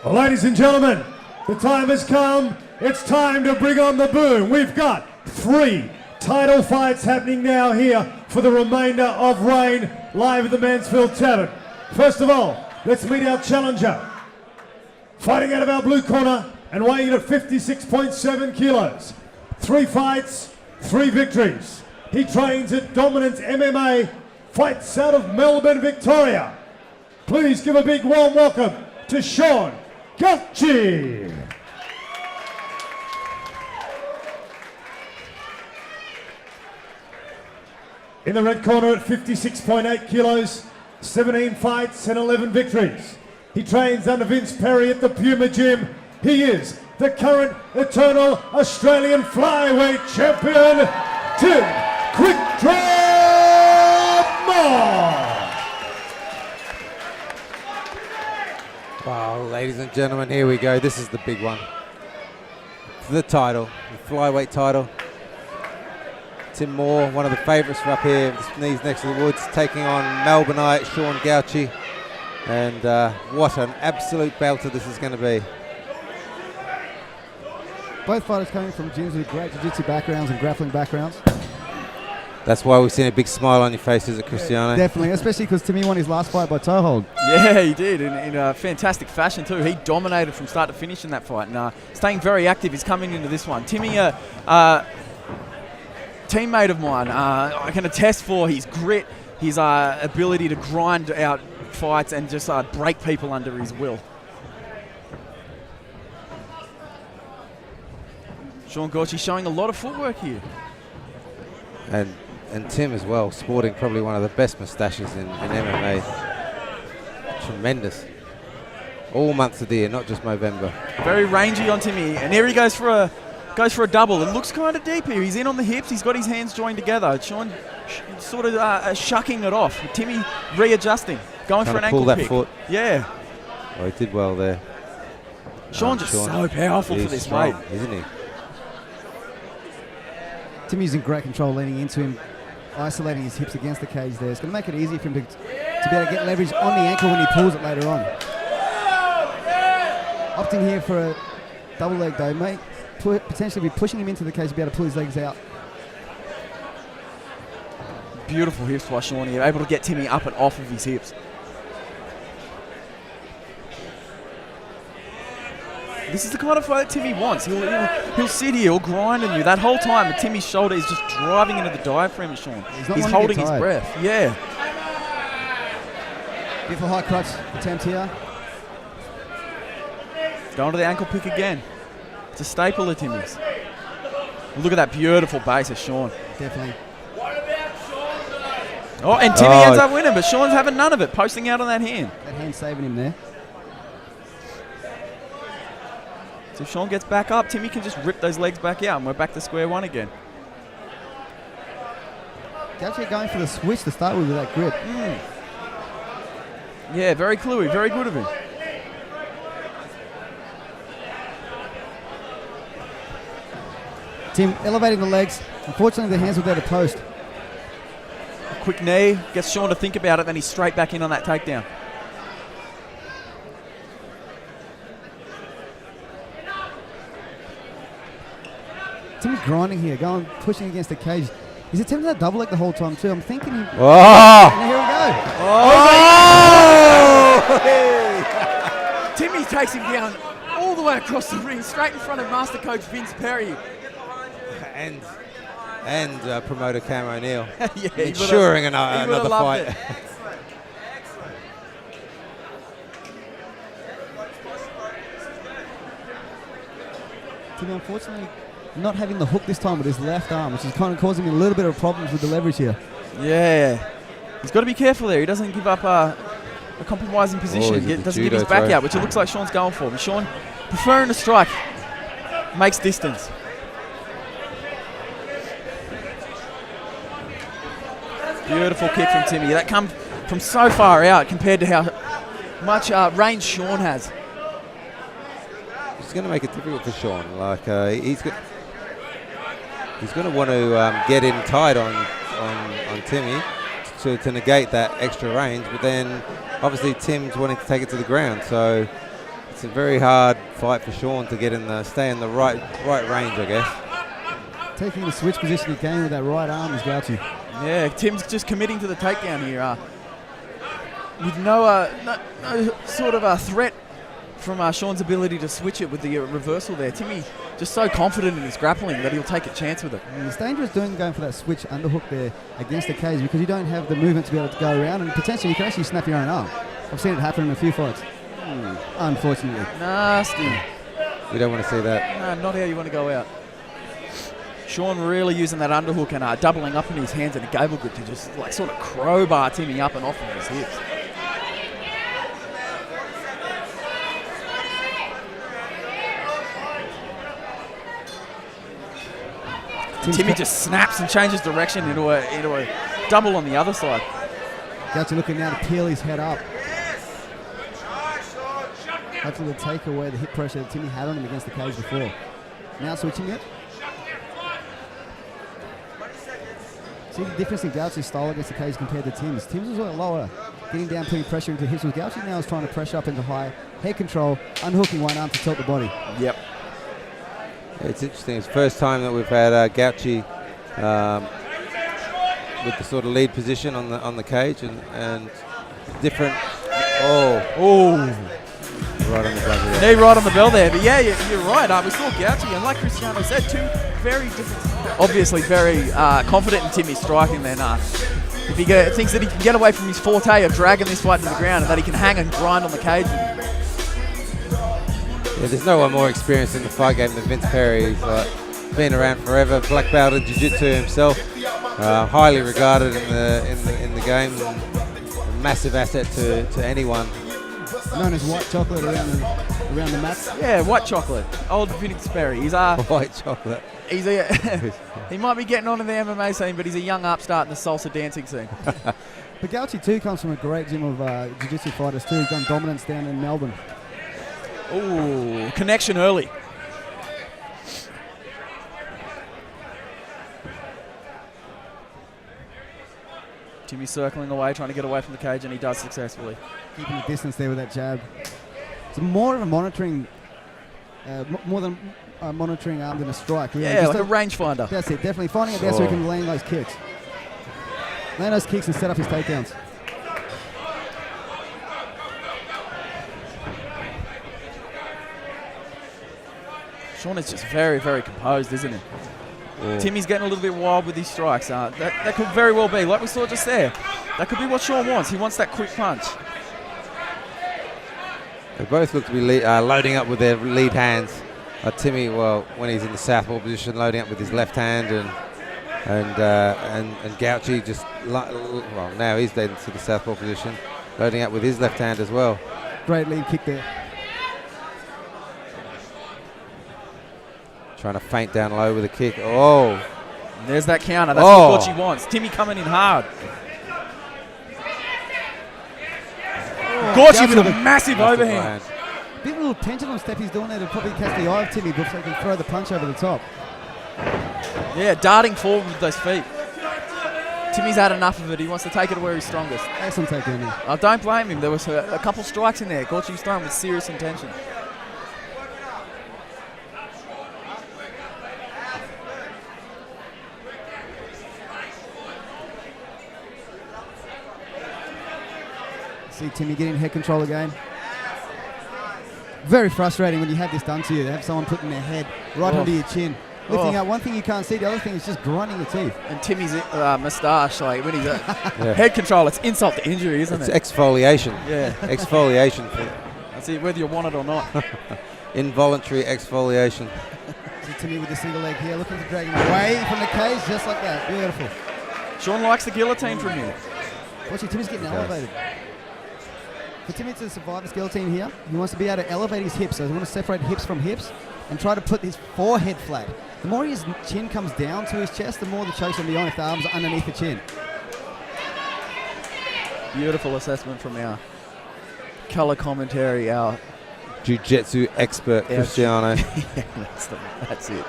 Well, ladies and gentlemen, the time has come. It's time to bring on the boom. We've got 3 title fights happening now here for the remainder of Reign, live at the Mansfield Tavern. First of all, let's meet our challenger. Fighting out of our blue corner and weighing in at 56.7 kilos. 3 fights, 3 victories. He trains at Dominance MMA, fights out of Melbourne, Victoria. Please give a big warm welcome to Sean Gauci. In the red corner at 56.8 kilos, 17 fights and 11 victories. He trains under Vince Perry at the Puma Gym. He is the current Eternal Australian Flyweight Champion, Tim Quick Draw Moore. Wow, ladies and gentlemen, here we go. This is the big one. The title, the flyweight title. Tim Moore, one of the favourites for up here, knees next to the woods, taking on Melbourneite Sean Gauci. And what an absolute belter this is going to be. Both fighters coming from gyms with great jiu-jitsu backgrounds and grappling backgrounds. That's why we've seen a big smile on your faces at Cristiano. Yeah, definitely, especially because Timmy won his last fight by toe hold. Yeah, he did, in a fantastic fashion too. He dominated from start to finish in that fight, and staying very active. He's coming into this one. Timmy, teammate of mine, I can attest for his grit, his ability to grind out fights and just break people under his will. Sean Gauci showing a lot of footwork here. And Tim as well, sporting probably one of the best moustaches in MMA. Tremendous. All months of the year, not just November. Very rangy on Timmy, and here he goes for a double. It looks kind of deep here. He's in on the hips. He's got his hands joined together. Sean sort of shucking it off. Timmy readjusting, going for an ankle pull that pick. Foot. Yeah. Oh, he did well there. Sean just so powerful for this strong, weight, isn't he? Timmy's in great control, leaning into him, isolating his hips against the cage there. It's going to make it easy for him to be able to get leverage on the ankle when he pulls it later on. Opting here for a double leg though, may potentially be pushing him into the cage to be able to pull his legs out. Beautiful hips by Sean here, able to get Timmy up and off of his hips. This is the kind of fight that Timmy wants. He'll sit here, he'll grind on you that whole time, and Timmy's shoulder is just driving into the diaphragm of Sean. He's holding his breath. Yeah. Beautiful high crotch attempt here. Going to the ankle pick again. It's a staple of Timmy's. Look at that beautiful base of Sean. Definitely. Oh, and Timmy ends up winning, but Sean's having none of it, posting out on that hand. That hand saving him there. So if Sean gets back up, Timmy can just rip those legs back out, and we're back to square one again. Gauci going for the switch to start with that grip. Yeah, very cluey, very good of him. Tim elevating the legs. Unfortunately, the hands were there to post. A quick knee, gets Sean to think about it, then he's straight back in on that takedown. Timmy grinding here, pushing against the cage. He's attempting that double leg the whole time too. I'm thinking he... Oh! And here we go. Oh! Timmy takes him down all the way across the ring, straight in front of Master Coach Vince Perry. And promoter Cam O'Neill. Yeah, ensuring another fight. Timmy, unfortunately, not having the hook this time with his left arm, which is kind of causing him a little bit of problems with the leverage here. Yeah. He's got to be careful there. He doesn't give up a compromising position. Doesn't give his back out, which it looks like Sean's going for. But Sean, preferring to strike, makes distance. Beautiful kick from Timmy. That comes from so far out compared to how much range Sean has. It's going to make it difficult for Sean. Like he's going to want to get in tight on Timmy to negate that extra range, but then obviously Tim's wanting to take it to the ground, so It's a very hard fight for Sean to get in the stay in the right range, I guess. Taking the switch position again with that right arm is Gauci. Yeah, Tim's just committing to the takedown here. With no sort of a threat from Sean's ability to switch it with the reversal there. Timmy just so confident in his grappling that he'll take a chance with it. And it's dangerous going for that switch underhook there against the cage because you don't have the movement to be able to go around, and potentially you can actually snap your own arm. I've seen it happen in a few fights. Unfortunately. Nasty. We don't want to see that. No, not how you want to go out. Sean really using that underhook and doubling up in his hands at a gable grip to just like sort of crowbar Timmy up and off of his hips. Timmy just snaps and changes direction into a double on the other side. Gauci looking now to peel his head up. Hopefully to take away the hip pressure that Timmy had on him against the cage before. Now switching it. See the difference in Gauci's style against the cage compared to Tim's. Tim's was a lot lower, getting down, putting pressure into hips. With Gauci now is trying to pressure up into high, head control, unhooking one arm to tilt the body. Yep. It's interesting. It's the first time that we've had Gauci with the sort of lead position on the cage and different. Right on the bell. Knee right on the bell there. But yeah, you're right. We saw Gauci, and like Cristiano said, two very different. Obviously, very confident in Timmy's striking. Then, if he thinks that he can get away from his forte of dragging this fight to the ground, and that he can hang and grind on the cage. Yeah, there's no one more experienced in the fight game than Vince Perry. He's been around forever, black belt in jiu-jitsu himself, highly regarded in the game, and a massive asset to anyone. Known as white chocolate around the mats. Yeah, white chocolate. Old Vince Perry. He's white chocolate. He's he might be getting onto the MMA scene, but he's a young upstart in the salsa dancing scene. But Gauci too comes from a great gym of jiu-jitsu fighters too. He's done dominance down in Melbourne. Ooh, connection early. Timmy circling away, trying to get away from the cage, and he does successfully. Keeping the distance there with that jab. It's more of a monitoring, more than a monitoring arm than a strike. Really. Yeah, like a rangefinder. That's it, definitely finding it there so he can land those kicks. Land those kicks and set up his takedowns. Sean is just very, very composed, isn't he? Yeah. Timmy's getting a little bit wild with his strikes. That could very well be, like we saw just there, that could be what Sean wants. He wants that quick punch. They both look to be loading up with their lead hands. Timmy, well, when he's in the southpaw position, loading up with his left hand, and Gauci just, well, now he's into the southpaw position, loading up with his left hand as well. Great lead kick there. Trying to feint down low with a kick. Oh. And there's that counter. That's what Gauci wants. Timmy coming in hard. Gauci with a massive overhand. Bit of a little pendulum step he's doing there to probably catch the eye of Timmy before he can throw the punch over the top. Yeah, darting forward with those feet. Timmy's had enough of it. He wants to take it where he's strongest. Excellent takedown there. I don't blame him. There was a couple strikes in there. Gauci was throwing with serious intention. See Timmy getting head control again. Very frustrating when you have this done to you. To have someone putting their head right under your chin. Lifting out. One thing you can't see, the other thing is just grinding your teeth. And Timmy's moustache, like when he's head control, it's insult to injury, isn't it? It's exfoliation. Yeah. Exfoliation. That's it, whether you want it or not. Involuntary exfoliation. See Timmy with the single leg here, looking to drag him away from the cage, just like that. Beautiful. Sean likes the guillotine from you. Watch, Timmy's getting elevated. For Timmy to survive this guillotine here, he wants to be able to elevate his hips. So he wants to separate hips from hips and try to put his forehead flat. The more his chin comes down to his chest, the more the choke's going to be on if the arms are underneath the chin. Beautiful assessment from our colour commentary, our Jiu-jitsu expert, Cristiano. Yeah, that's it.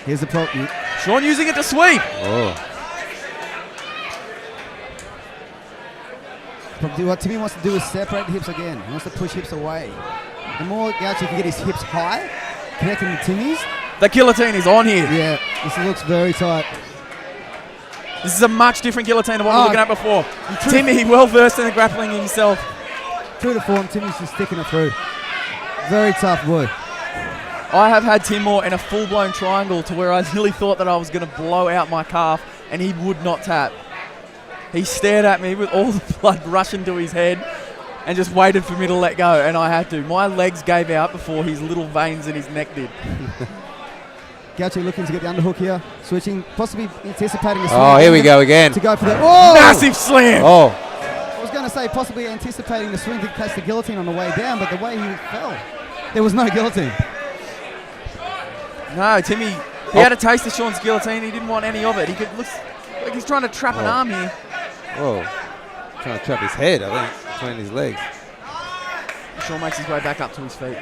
Here's the problem. Sean using it to sweep. Oh. What Timmy wants to do is separate hips again. He wants to push hips away. the more Gauci can get his hips high, connecting the Timmy's. The guillotine is on here. Yeah, this looks very tight. This is a much different guillotine than what we were looking at before. Timmy, well versed in the grappling himself. True to form, Timmy's just sticking it through. Very tough boy. I have had Tim Moore in a full-blown triangle to where I really thought that I was going to blow out my calf, and he would not tap. He stared at me with all the blood rushing to his head and just waited for me to let go, and I had to. My legs gave out before his little veins in his neck did. Gauci looking to get the underhook here, switching, possibly anticipating a swing. Oh, here we go again. To go for that. Whoa! Massive slam! Oh. I was going to say possibly anticipating the swing to catch the guillotine on the way down, but the way he fell, there was no guillotine. No, Timmy, he had a taste of Sean's guillotine. He didn't want any of it. Looks like he's trying to trap an arm here. Whoa. Trying to trap his head, I think, between his legs. Sean makes his way back up to his feet.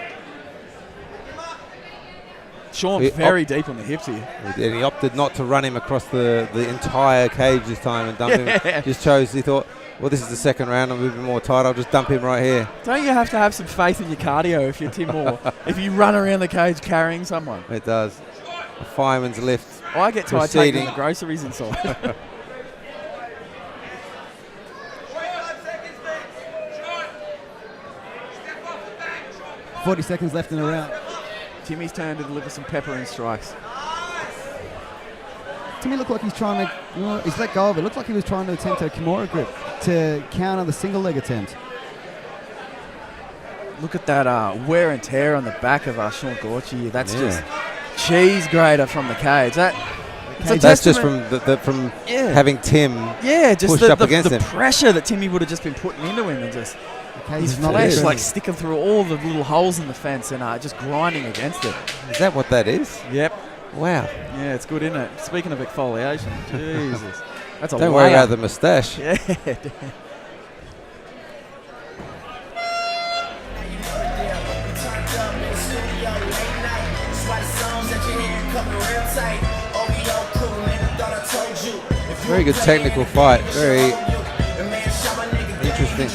Sean very deep on the hips here. And he opted not to run him across the entire cage this time and dump him. Just chose, he thought, well, this is the second round, I'm moving more tight, I'll just dump him right here. Don't you have to have some faith in your cardio if you're Tim Moore? If you run around the cage carrying someone? It does. A fireman's lift. I get tired taking the groceries inside. 40 seconds left in the round. Timmy's turn to deliver some peppering strikes. Timmy looked like he's trying to, he's let go of it. Looked like he was trying to attempt a Kimura grip to counter the single leg attempt. Look at that wear and tear on the back of Sean Gauci. That's just cheese grater from the cage. That's just from having Tim just pushed up against the him. Pressure that Timmy would have just been putting into him, and just his flesh like sticking through all the little holes in the fence and just grinding against it. Is that what that is? Yep. Wow. Yeah, it's good, isn't it? Speaking of exfoliation, Jesus, that's a Don't worry about the moustache. Yeah. Very good technical fight. Very interesting.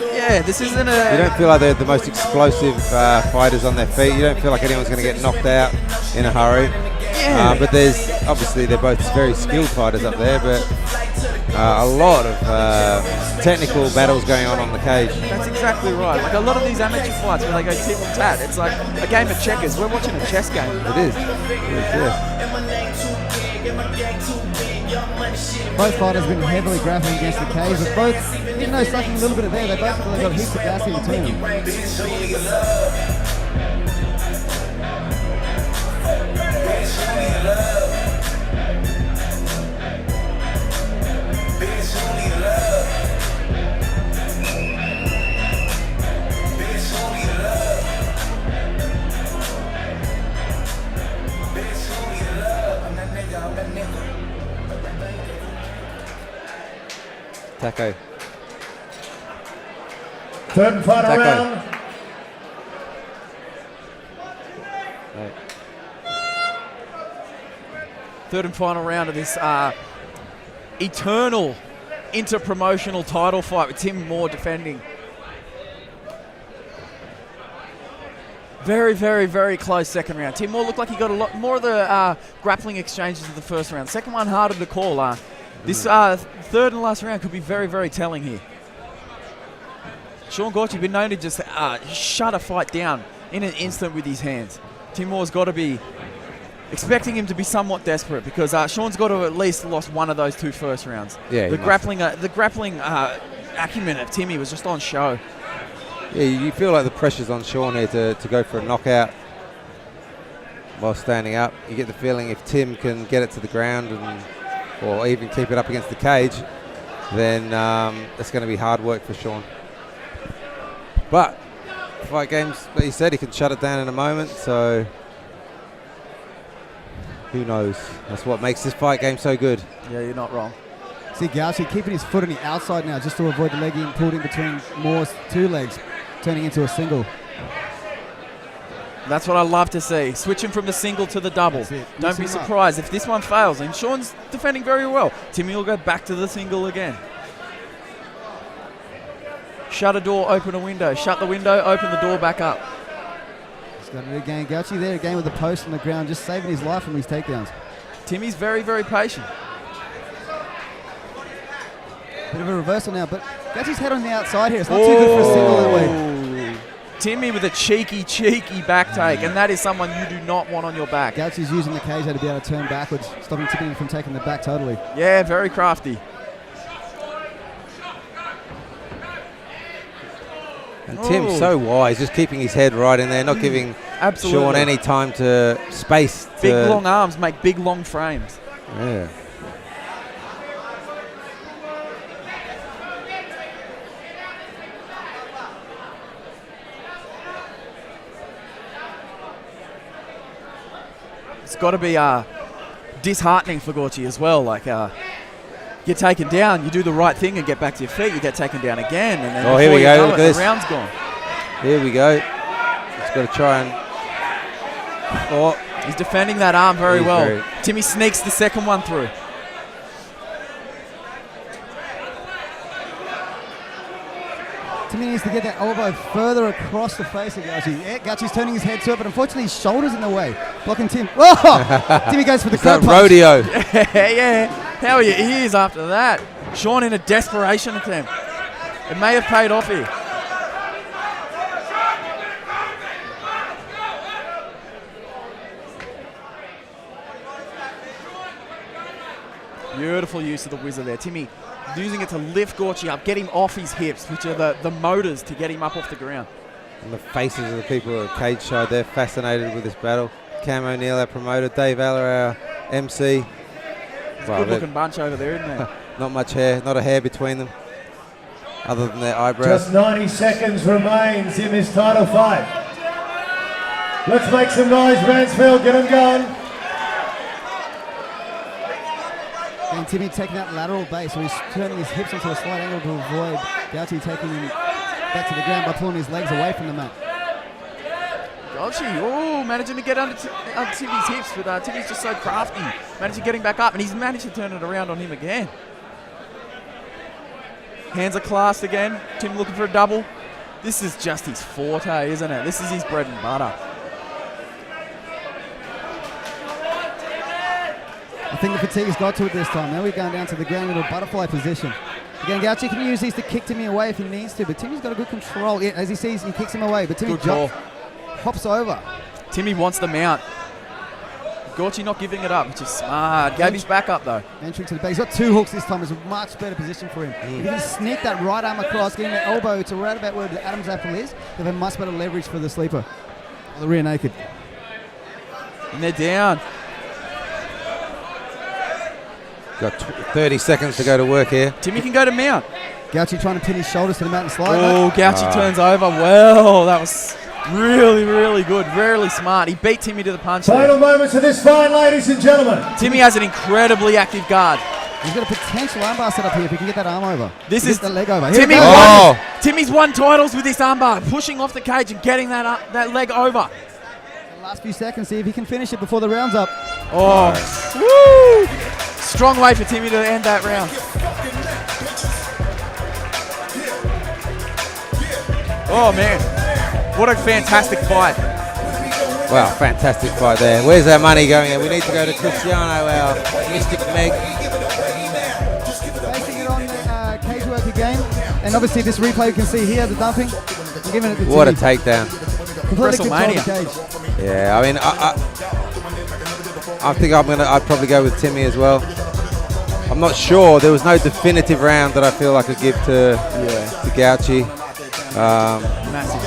Yeah, this isn't a... You don't feel like they're the most explosive fighters on their feet. You don't feel like anyone's going to get knocked out in a hurry. Yeah. But there's obviously they're both very skilled fighters up there, but a lot of technical battles going on the cage. That's exactly right. Like a lot of these amateur fights where they go tit and tat, it's like a game of checkers. We're watching a chess game. It is. Yeah. Both fighters have been heavily grappling against the cage, but both, even though sucking a little bit of air, they both have got heaps of gas in between. Taco. Third and final round. Right. Third and final round of this eternal inter-promotional title fight with Tim Moore defending. Very, very, very close second round. Tim Moore looked like he got a lot more of the grappling exchanges of the first round. Second one harder to call. This third and last round could be very, very telling here. Sean Gauci been known to just shut a fight down in an instant with his hands. Tim Moore's got to be expecting him to be somewhat desperate because Sean's got to have at least lost one of those two first rounds. Yeah, the grappling acumen of Timmy was just on show. Yeah, you feel like the pressure's on Sean here to go for a knockout while standing up. You get the feeling if Tim can get it to the ground or even keep it up against the cage, then it's going to be hard work for Sean. But fight games, like you said, he can shut it down in a moment, so who knows? That's what makes this fight game so good. Yeah, you're not wrong. See Gauci keeping his foot on the outside now just to avoid the leg being pulled in between Moore's two legs, turning into a single. That's what I love to see. Switching from the single to the double. Don't be surprised if this one fails. And Sean's defending very well. Timmy will go back to the single again. Shut a door, open a window. Shut the window, open the door back up. Got it again. Gauci there again with the post on the ground, just saving his life from these takedowns. Timmy's very, very patient. Bit of a reversal now, but Gauci's head on the outside here. It's not too good for a single that way. Timmy with a cheeky back take, and that is someone you do not want on your back. Gauci's using the cage there to be able to turn backwards, stopping Timmy from taking the back totally. Yeah, very crafty. And Tim's so wise, just keeping his head right in there, not giving Sean any time to space. Big long arms make big long frames. Yeah. It's got to be disheartening for Gauci as well. Like, get taken down, you do the right thing and get back to your feet, you get taken down again, and then here we go. Look at this. The round's gone. Here we go. He's got to try and... He's defending that arm very well. Timmy sneaks the second one through. Timmy needs to get that elbow further across the face of Gauci. Yeah, Gauci's turning his head to it, but unfortunately his shoulder's in the way, blocking Tim. Oh! Timmy goes for the curb punch. Rodeo. Yeah. How are your ears after that? Sean in a desperation attempt. It may have paid off here. Beautiful use of the whizzer there. Timmy using it to lift Gauci up, get him off his hips, which are the motors to get him up off the ground. And the faces of the people at cage side, they're fascinated with this battle. Cam O'Neill, our promoter, Dave Aller, our MC. It's a good-looking bunch over there, isn't there? Not much hair, not a hair between them, other than their eyebrows. Just 90 seconds remains in this title fight. Let's make some noise, Mansfield, get them going. And Timmy taking that lateral base, so he's turning his hips into a slight angle to avoid Gauci taking him back to the ground by pulling his legs away from the mat. Gauci, managing to get under Timmy's hips, but Timmy's just so crafty, managing getting back up, and he's managed to turn it around on him again. Hands are clasped again. Tim looking for a double. This is just his forte, isn't it? This is his bread and butter. I think the fatigue's got to it this time. Now we're going down to the ground in a butterfly position. Again, Gauci can use these to kick Timmy away if he needs to, but Timmy's got a good control. Yeah, as he sees, he kicks him away, but Timmy hops over. Timmy wants the mount. Gauci not giving it up, which is smart. Gave his back up though. Entering to the back. He's got two hooks this time. It's a much better position for him. If he can sneak that right arm across, getting the elbow to right about where the Adam's apple is, they have a much better leverage for the sleeper. The rear naked. And they're down. Got 30 seconds to go to work here. Timmy can go to mount. Gauci trying to pin his shoulders to the mat and slide. Oh, Gauci turns over. Well, that was really, really good. Really smart. He beat Timmy to the punch. Final moments of this fight, ladies and gentlemen. Timmy has an incredibly active guard. He's got a potential armbar set up here if he can get that arm over. This is the leg over. Timmy's won titles with this armbar, pushing off the cage and getting that leg over. The last few seconds, see if he can finish it before the round's up. Oh, woo! Strong way for Timmy to end that round. Oh man, what a fantastic fight. Wow, fantastic fight there. Where's our money going? We need to go to Cristiano, our Mystic Meg. Basing it on the cage work again. And obviously this replay you can see here, the dumping. Giving it to What Timmy. a takedown. Completely controlled the cage. Yeah, I mean, I think I'd probably go with Timmy as well. I'm not sure. There was no definitive round that I feel I could give to Gauci. Massive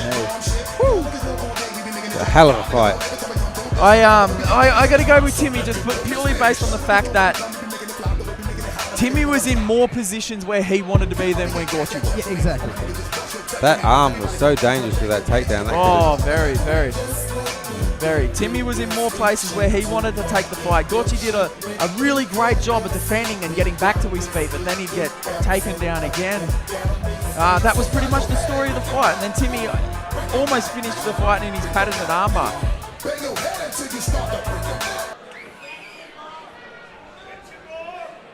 a hell of a fight. I got to go with Timmy just purely based on the fact that Timmy was in more positions where he wanted to be than when Gauci was. Yeah, exactly. That arm was so dangerous with that takedown. Very, very. Very. Timmy was in more places where he wanted to take the fight. Gauci did a really great job of defending and getting back to his feet, but then he'd get taken down again. That was pretty much the story of the fight. And then Timmy almost finished the fight in his patented armbar.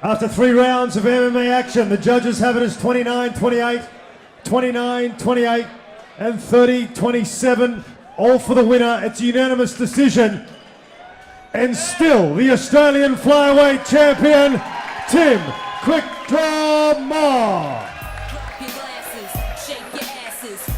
After 3 rounds of MMA action, the judges have it as 29-28, 29-28, and 30-27 All for the winner. It's a unanimous decision. And still the Australian flyweight champion, Tim Quick Draw Moore. Drop your glasses, shake your asses.